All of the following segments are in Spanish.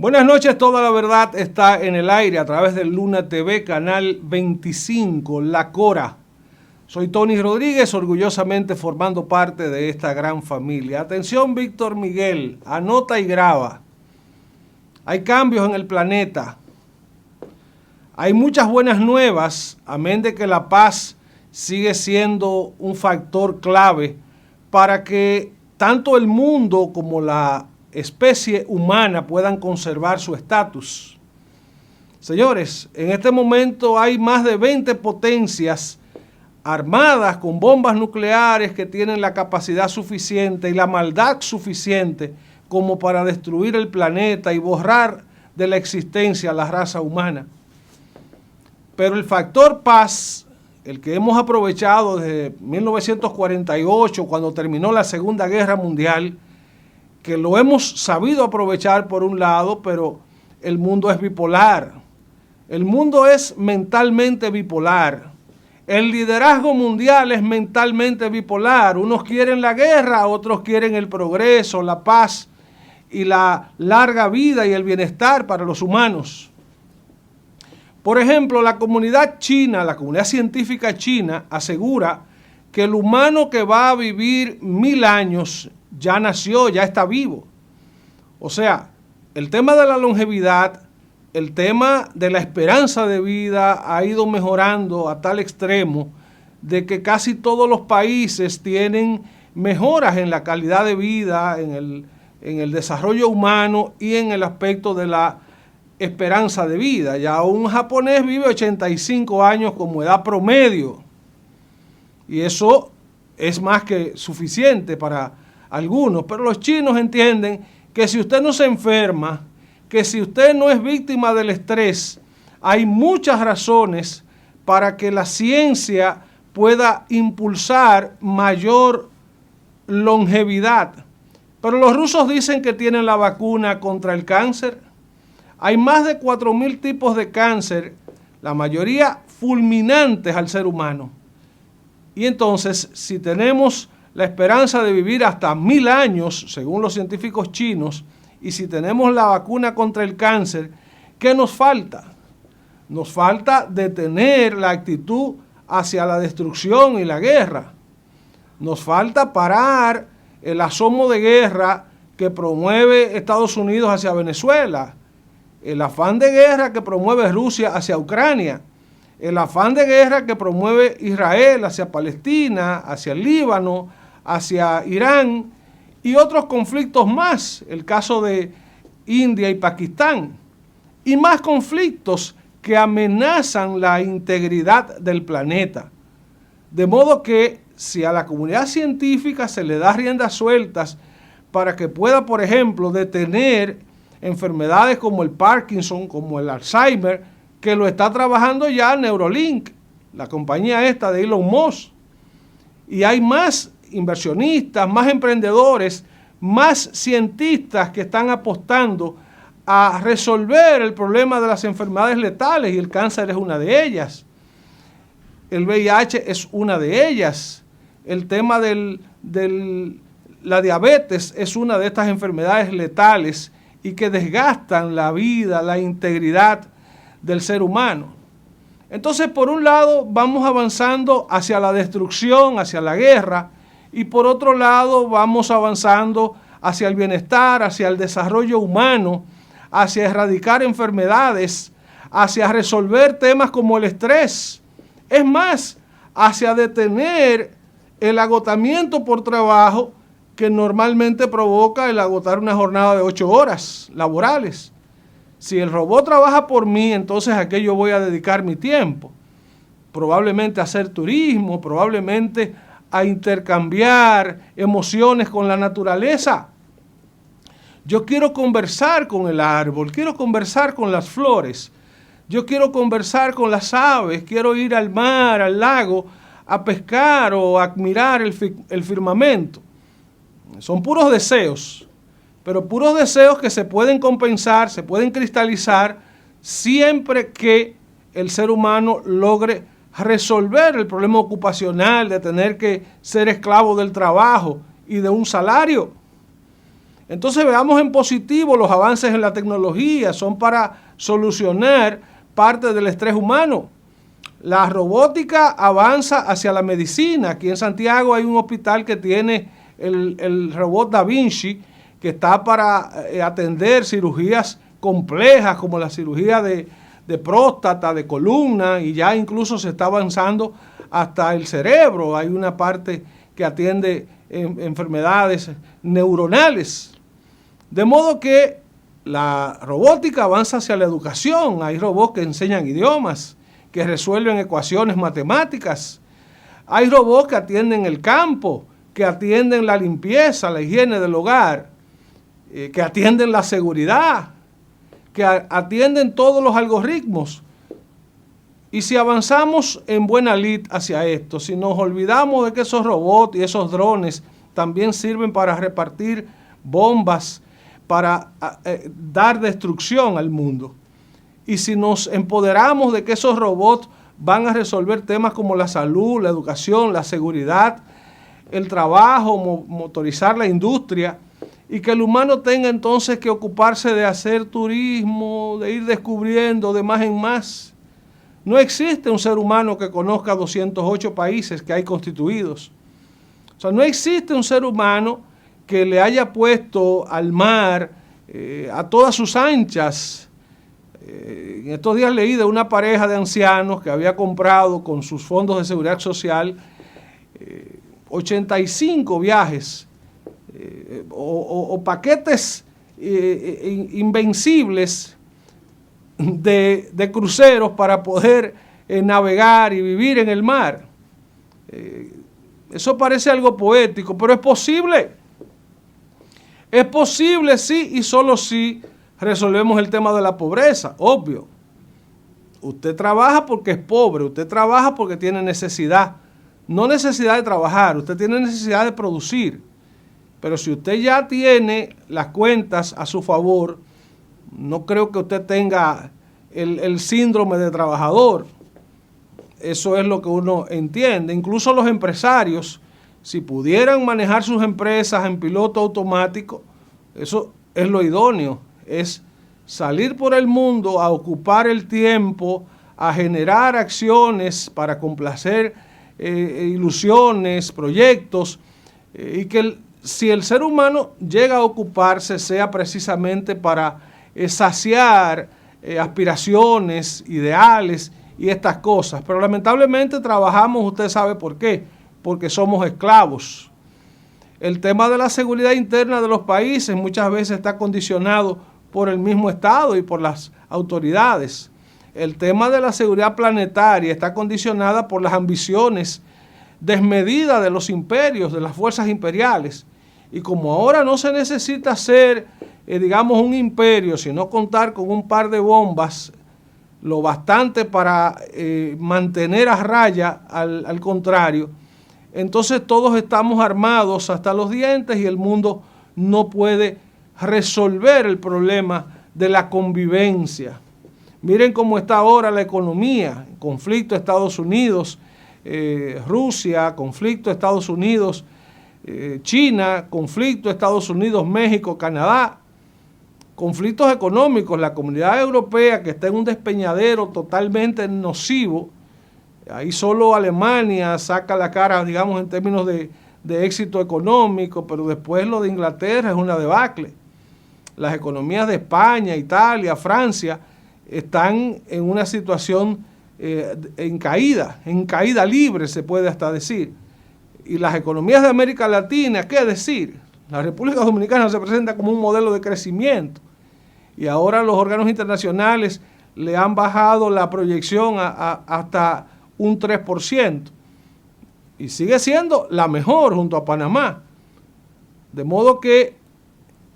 Buenas noches, toda la verdad está en el aire a través del Luna TV, canal 25, La Cora. Soy Tony Rodríguez, orgullosamente formando parte de esta gran familia. Atención, Víctor Miguel, anota y graba. Hay cambios en el planeta. Hay muchas buenas nuevas, amén de que la paz sigue siendo un factor clave para que tanto el mundo como la especie humana puedan conservar su estatus. Señores, en este momento hay más de 20 potencias armadas con bombas nucleares que tienen la capacidad suficiente y la maldad suficiente como para destruir el planeta y borrar de la existencia a la raza humana. Pero el factor paz, el que hemos aprovechado desde 1948, cuando terminó la Segunda Guerra Mundial, que lo hemos sabido aprovechar por un lado, pero el mundo es bipolar. El mundo es mentalmente bipolar. El liderazgo mundial es mentalmente bipolar. Unos quieren la guerra, otros quieren el progreso, la paz y la larga vida y el bienestar para los humanos. Por ejemplo, la comunidad china, la comunidad científica china, asegura que el humano que va a vivir 1000 años ya nació, ya está vivo. O sea, el tema de la longevidad, el tema de la esperanza de vida ha ido mejorando a tal extremo de que casi todos los países tienen mejoras en la calidad de vida, en el desarrollo humano y en el aspecto de la esperanza de vida. Ya un japonés vive 85 años como edad promedio. Y eso es más que suficiente para algunos. Pero los chinos entienden que si usted no se enferma, que si usted no es víctima del estrés, hay muchas razones para que la ciencia pueda impulsar mayor longevidad. Pero los rusos dicen que tienen la vacuna contra el cáncer. Hay más de 4000 tipos de cáncer, la mayoría fulminantes al ser humano. Y entonces, si tenemos la esperanza de vivir hasta 1000 años, según los científicos chinos, y si tenemos la vacuna contra el cáncer, ¿qué nos falta? Nos falta detener la actitud hacia la destrucción y la guerra. Nos falta parar el asomo de guerra que promueve Estados Unidos hacia Venezuela, el afán de guerra que promueve Rusia hacia Ucrania, el afán de guerra que promueve Israel hacia Palestina, hacia el Líbano, hacia Irán y otros conflictos más, el caso de India y Pakistán, y más conflictos que amenazan la integridad del planeta. De modo que si a la comunidad científica se le da riendas sueltas para que pueda, por ejemplo, detener enfermedades como el Parkinson, como el Alzheimer, que lo está trabajando ya Neuralink, la compañía esta de Elon Musk, y hay más inversionistas, más emprendedores, más cientistas que están apostando a resolver el problema de las enfermedades letales, y el cáncer es una de ellas. El VIH es una de ellas. El tema de la diabetes es una de estas enfermedades letales y que desgastan la vida, la integridad del ser humano. Entonces, por un lado, vamos avanzando hacia la destrucción, hacia la guerra, y por otro lado, vamos avanzando hacia el bienestar, hacia el desarrollo humano, hacia erradicar enfermedades, hacia resolver temas como el estrés. Es más, hacia detener el agotamiento por trabajo que normalmente provoca el agotar una jornada de 8 horas laborales. Si el robot trabaja por mí, entonces ¿a qué yo voy a dedicar mi tiempo? Probablemente a hacer turismo, probablemente a intercambiar emociones con la naturaleza. Yo quiero conversar con el árbol, quiero conversar con las flores, yo quiero conversar con las aves, quiero ir al mar, al lago, a pescar o a admirar el firmamento. Son puros deseos, pero puros deseos que se pueden compensar, se pueden cristalizar siempre que el ser humano logre resolver el problema ocupacional de tener que ser esclavo del trabajo y de un salario. Entonces veamos en positivo los avances en la tecnología, son para solucionar parte del estrés humano. La robótica avanza hacia la medicina. Aquí en Santiago hay un hospital que tiene el robot Da Vinci, que está para atender cirugías complejas como la cirugía de próstata, de columna, y ya incluso se está avanzando hasta el cerebro. Hay una parte que atiende enfermedades neuronales. De modo que la robótica avanza hacia la educación. Hay robots que enseñan idiomas, que resuelven ecuaciones matemáticas. Hay robots que atienden el campo, que atienden la limpieza, la higiene del hogar, que atienden la seguridad, que atienden todos los algoritmos. Y si avanzamos en buena lid hacia esto, si nos olvidamos de que esos robots y esos drones también sirven para repartir bombas, para dar destrucción al mundo, y si nos empoderamos de que esos robots van a resolver temas como la salud, la educación, la seguridad, el trabajo, motorizar la industria, y que el humano tenga entonces que ocuparse de hacer turismo, de ir descubriendo de más en más. No existe un ser humano que conozca 208 países que hay constituidos. O sea, no existe un ser humano que le haya puesto al mar a todas sus anchas. En estos días leí de una pareja de ancianos que había comprado con sus fondos de seguridad social 85 viajes o paquetes invencibles de cruceros para poder navegar y vivir en el mar. Eso parece algo poético, pero es posible. Es posible, sí, y solo si resolvemos el tema de la pobreza, obvio. Usted trabaja porque es pobre, usted trabaja porque tiene necesidad. No necesidad de trabajar, usted tiene necesidad de producir. Pero si usted ya tiene las cuentas a su favor, no creo que usted tenga el síndrome de trabajador. Eso es lo que uno entiende. Incluso los empresarios, si pudieran manejar sus empresas en piloto automático, eso es lo idóneo, es salir por el mundo a ocupar el tiempo, a generar acciones para complacer ilusiones, proyectos, y que si el ser humano llega a ocuparse sea precisamente para saciar aspiraciones, ideales y estas cosas. Pero lamentablemente trabajamos, usted sabe por qué, porque somos esclavos. El tema de la seguridad interna de los países muchas veces está condicionado por el mismo Estado y por las autoridades. El tema de la seguridad planetaria está condicionada por las ambiciones desmedidas de los imperios, de las fuerzas imperiales. Y como ahora no se necesita ser, digamos, un imperio, sino contar con un par de bombas, lo bastante para mantener a raya al contrario, entonces todos estamos armados hasta los dientes y el mundo no puede resolver el problema de la convivencia. Miren cómo está ahora la economía, conflicto Estados Unidos, Rusia, conflicto Estados Unidos, China, conflicto Estados Unidos, México, Canadá, conflictos económicos, la Comunidad Europea que está en un despeñadero totalmente nocivo. Ahí solo Alemania saca la cara, digamos, en términos de éxito económico, pero después lo de Inglaterra es una debacle. Las economías de España, Italia, Francia están en una situación en caída libre, se puede hasta decir. Y las economías de América Latina, ¿qué decir? La República Dominicana se presenta como un modelo de crecimiento y ahora los órganos internacionales le han bajado la proyección hasta un 3%, y sigue siendo la mejor junto a Panamá. De modo que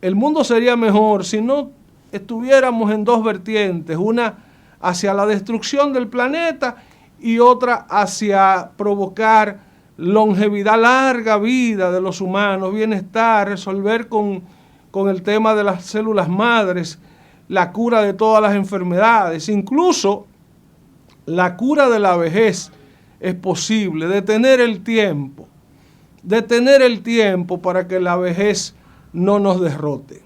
el mundo sería mejor si no estuviéramos en dos vertientes, una hacia la destrucción del planeta y otra hacia provocar longevidad, larga vida de los humanos, bienestar, resolver con el tema de las células madres, la cura de todas las enfermedades, incluso la cura de la vejez es posible, detener el tiempo para que la vejez no nos derrote.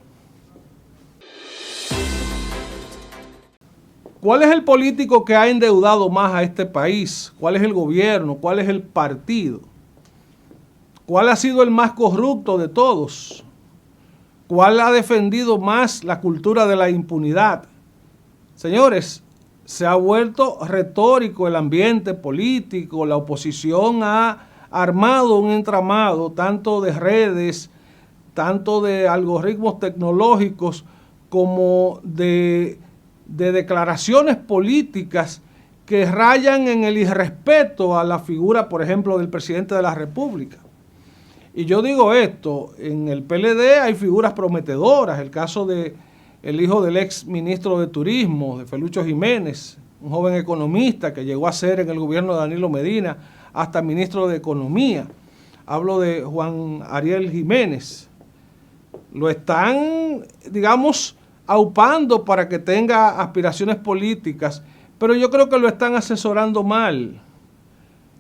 ¿Cuál es el político que ha endeudado más a este país? ¿Cuál es el gobierno? ¿Cuál es el partido? ¿Cuál ha sido el más corrupto de todos? ¿Cuál ha defendido más la cultura de la impunidad? Señores, se ha vuelto retórico el ambiente político, la oposición ha armado un entramado tanto de redes, tanto de algoritmos tecnológicos como de declaraciones políticas que rayan en el irrespeto a la figura, por ejemplo, del presidente de la República. Y yo digo esto, en el PLD hay figuras prometedoras, el caso de el hijo del ex ministro de Turismo, de Felucho Jiménez, un joven economista que llegó a ser en el gobierno de Danilo Medina hasta ministro de Economía. Hablo de Juan Ariel Jiménez. Lo están, digamos, aupando para que tenga aspiraciones políticas, pero yo creo que lo están asesorando mal.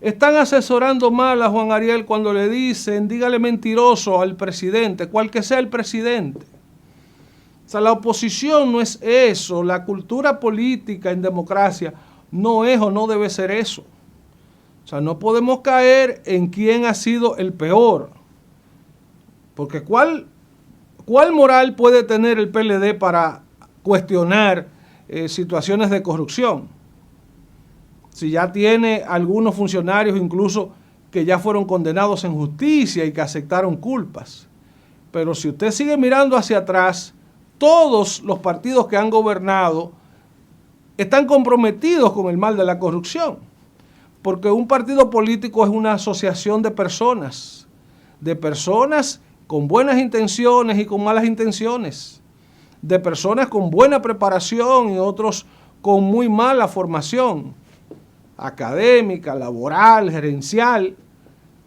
Están asesorando mal a Juan Ariel cuando le dicen, dígale mentiroso al presidente, cual que sea el presidente. O sea, la oposición no es eso, la cultura política en democracia no es o no debe ser eso. O sea, no podemos caer en quién ha sido el peor, porque ¿cuál moral puede tener el PLD para cuestionar situaciones de corrupción? Si ya tiene algunos funcionarios incluso que ya fueron condenados en justicia y que aceptaron culpas. Pero si usted sigue mirando hacia atrás, todos los partidos que han gobernado están comprometidos con el mal de la corrupción. Porque un partido político es una asociación de personas con buenas intenciones y con malas intenciones, de personas con buena preparación y otros con muy mala formación académica, laboral, gerencial,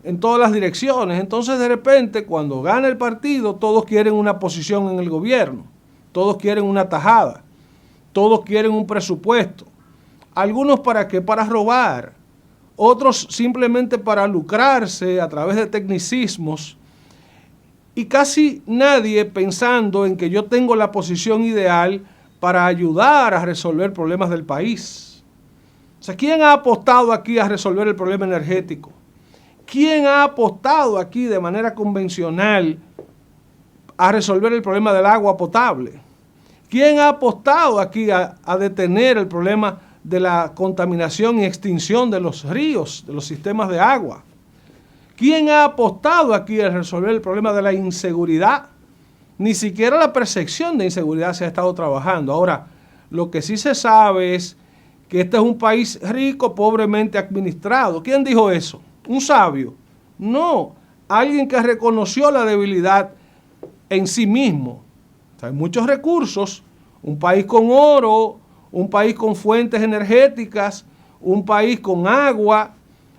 en todas las direcciones. Entonces, de repente, cuando gana el partido, todos quieren una posición en el gobierno, todos quieren una tajada, todos quieren un presupuesto. Algunos ¿para qué? Para robar, otros simplemente para lucrarse a través de tecnicismos, y casi nadie pensando en que yo tengo la posición ideal para ayudar a resolver problemas del país. O sea, ¿quién ha apostado aquí a resolver el problema energético? ¿Quién ha apostado aquí de manera convencional a resolver el problema del agua potable? ¿Quién ha apostado aquí a detener el problema de la contaminación y extinción de los ríos, de los sistemas de agua? ¿Quién ha apostado aquí a resolver el problema de la inseguridad? Ni siquiera la percepción de inseguridad se ha estado trabajando. Ahora, lo que sí se sabe es que este es un país rico, pobremente administrado. ¿Quién dijo eso? ¿Un sabio? No, alguien que reconoció la debilidad en sí mismo. O sea, hay muchos recursos, un país con oro, un país con fuentes energéticas, un país con agua,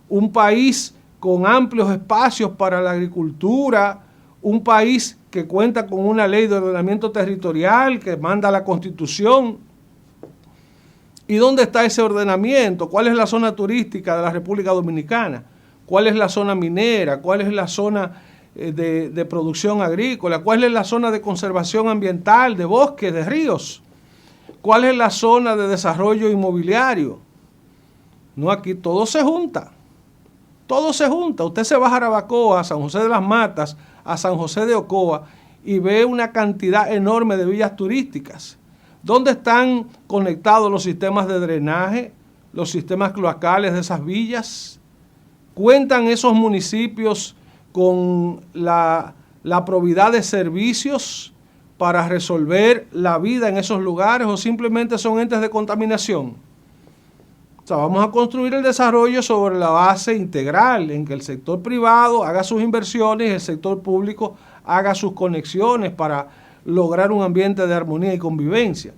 un país con amplios espacios para la agricultura, un país que cuenta con una ley de ordenamiento territorial que manda la Constitución. ¿Y dónde está ese ordenamiento? ¿Cuál es la zona turística de la República Dominicana? ¿Cuál es la zona minera? ¿Cuál es la zona de producción agrícola? ¿Cuál es la zona de conservación ambiental, de bosques, de ríos? ¿Cuál es la zona de desarrollo inmobiliario? No, aquí todo se junta. Todo se junta. Usted se va a Jarabacoa, a San José de las Matas, a San José de Ocoa y ve una cantidad enorme de villas turísticas. ¿Dónde están conectados los sistemas de drenaje, los sistemas cloacales de esas villas? ¿Cuentan esos municipios con la probidad de servicios para resolver la vida en esos lugares o simplemente son entes de contaminación? O sea, vamos a construir el desarrollo sobre la base integral en que el sector privado haga sus inversiones y el sector público haga sus conexiones para lograr un ambiente de armonía y convivencia.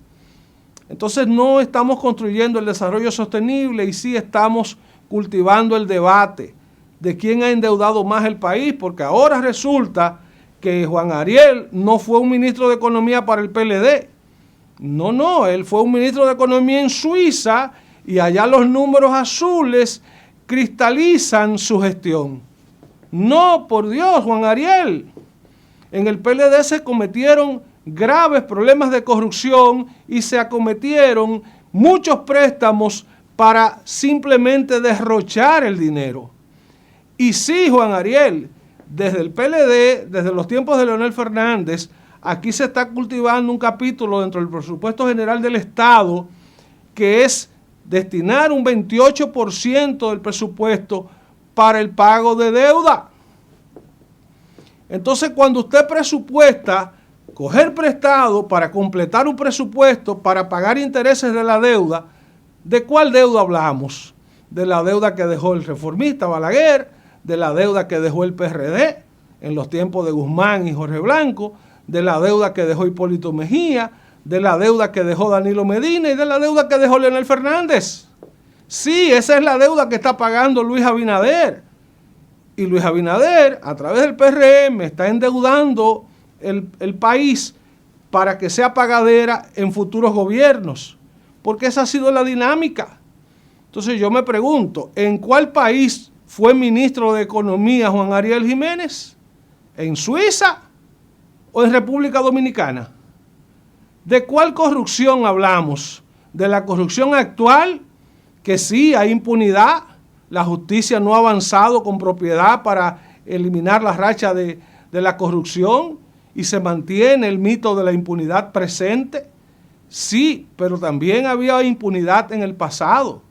Entonces no estamos construyendo el desarrollo sostenible y sí estamos cultivando el debate de quién ha endeudado más el país, porque ahora resulta que Juan Ariel no fue un ministro de Economía para el PLD. No, él fue un ministro de Economía en Suiza y allá los números azules cristalizan su gestión. No, por Dios, Juan Ariel. En el PLD se cometieron graves problemas de corrupción y se acometieron muchos préstamos para simplemente derrochar el dinero. Y sí, Juan Ariel, desde el PLD, desde los tiempos de Leonel Fernández, aquí se está cultivando un capítulo dentro del presupuesto general del Estado que es destinar un 28% del presupuesto para el pago de deuda. Entonces, cuando usted presupuesta coger prestado para completar un presupuesto para pagar intereses de la deuda, ¿de cuál deuda hablamos? De la deuda que dejó el reformista Balaguer, de la deuda que dejó el PRD en los tiempos de Guzmán y Jorge Blanco, de la deuda que dejó Hipólito Mejía, de la deuda que dejó Danilo Medina y de la deuda que dejó Leonel Fernández. Sí, esa es la deuda que está pagando Luis Abinader. Y Luis Abinader, a través del PRM, está endeudando el país para que sea pagadera en futuros gobiernos, porque esa ha sido la dinámica. Entonces yo me pregunto, ¿en cuál país fue ministro de Economía Juan Ariel Jiménez? ¿En Suiza o en República Dominicana? ¿De cuál corrupción hablamos? ¿De la corrupción actual? Que sí, hay impunidad, la justicia no ha avanzado con propiedad para eliminar la racha de la corrupción y se mantiene el mito de la impunidad presente. Sí, pero también había impunidad en el pasado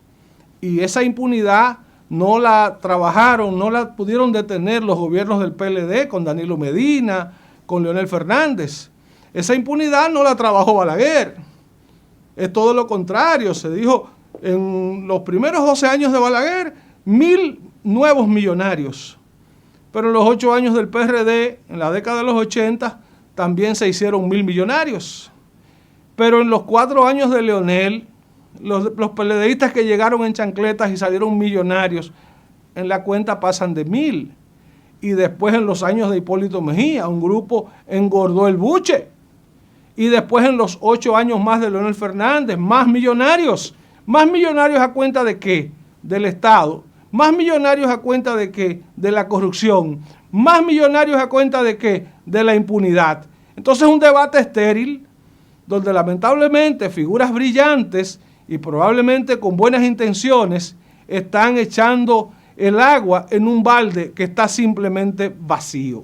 y esa impunidad no la trabajaron, no la pudieron detener los gobiernos del PLD con Danilo Medina, con Leonel Fernández. Esa impunidad no la trabajó Balaguer. Es todo lo contrario. Se dijo en los primeros 12 años de Balaguer, 1.000 nuevos millonarios. Pero en los 8 años del PRD, en la década de los 80, también se hicieron 1.000 millonarios. Pero en los 4 años de Leonel, los PLDistas que llegaron en chancletas y salieron millonarios, en la cuenta pasan de 1.000. Y después en los años de Hipólito Mejía, un grupo engordó el buche. Y después en los 8 años más de Leonel Fernández, más millonarios. ¿Más millonarios a cuenta de qué? Del Estado. ¿Más millonarios a cuenta de qué? De la corrupción. ¿Más millonarios a cuenta de qué? De la impunidad. Entonces un debate estéril donde lamentablemente figuras brillantes y probablemente con buenas intenciones están echando el agua en un balde que está simplemente vacío.